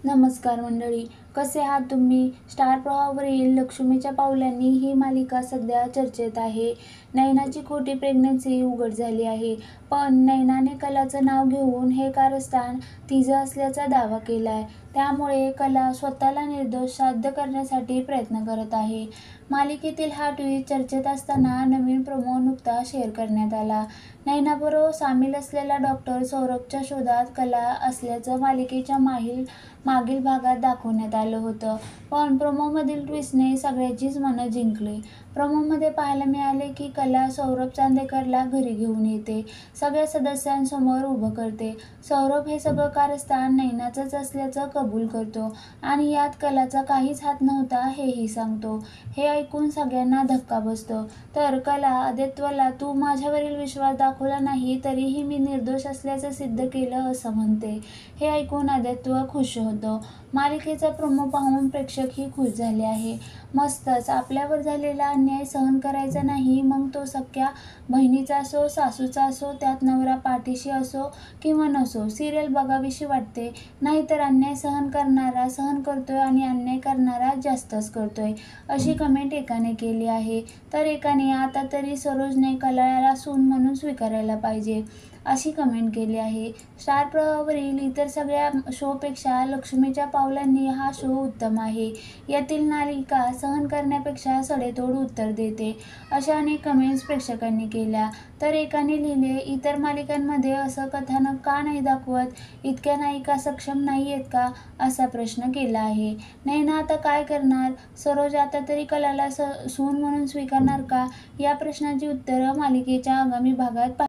नमस्कार मंडळी, कसे आहात तुम्ही? स्टार प्रवाहावरील लक्ष्मीच्या पावलांनी ही मालिका सध्या चर्चेत आहे. नयनाची खोटी प्रेग्नन्सी उघड झाली आहे, पण नयनाने कलाचं नाव घेऊन हे कारस्थान तिचं असल्याचा दावा केलाय. त्यामुळे कला स्वतःला निर्दोष साध्य करण्यासाठी प्रयत्न करत आहे. मालिकेतील हा ट्विट चर्चेत असताना नवीन प्रोमो नुकताच शेअर करण्यात आला. नयनाबरोबर सामील असलेला डॉक्टर सौरभच्या शोधात कला असल्याचं मालिकेच्या मागील भागात दाखवण्यात आलं होतं. पण प्रोमोमधील ट्विस्टने सगळ्यांचीच मनं जिंकली. प्रोमोमध्ये पाहायला मिळाले की कला सौरभ चांदेकरला घरी घेऊन येते, सगळ्या सदस्यांसमोर उभं करते. सौरभ हे सगळं कारस्थान नयनाचंच असल्याचं कबूल करतो आणि यात कलाचा काहीच हात नव्हता हेही सांगतो. हे ऐकून सगळ्यांना धक्का बसतो. तर कला आदित्यला तू माझ्यावरील विश्वास दाखवला नाही तरीही मी निर्दोष असल्याचं सिद्ध केलं असं म्हणते. हे ऐकून आदित्य खुश होतो. मालिकेचा प्रोमो पाहून प्रेक्षकही खुश झाले आहे. मस्तच, आपल्यावर झालेला अन्याय सहन करायचा नाही, मग तो सख्या बहिणीचा असो, सासूचा असो, त्यात नवरा पाठीशी असो किंवा नसो, सिरियल बघावीशी वाटते. नाहीतर अन्याय सहन करणारा सहन करतोय आणि अन्याय करणारा जास्तच करतोय, अशी कमेंट एकाने केली आहे. तर एकाने आता तरी सरोजने कलाला सून म्हणून स्वीकारायला पाहिजे, अशी कमेंट केली आहे. स्टार प्रवाहावरील इतर सगळ्या शोपेक्षा लक्ष्मीच्या पावलांनी हा शो उत्तम आहे. यातील नायिका सहन करण्यापेक्षा सडेतोड उत्तर देते, अशा अनेक कमेंट्स प्रेक्षकांनी केल्या. तर एकाने लिहिले, इतर मालिकांमध्ये असं कथानक का नाही दाखवत? इतक्या नायिका सक्षम नाहीयेत का? असा प्रश्न केला आहे. नयना आता काय करणार? सरोज आता तरी कलाला सून म्हणून स्वीकारणार का? या प्रश्नांची उत्तरं मालिकेच्या आगामी भागात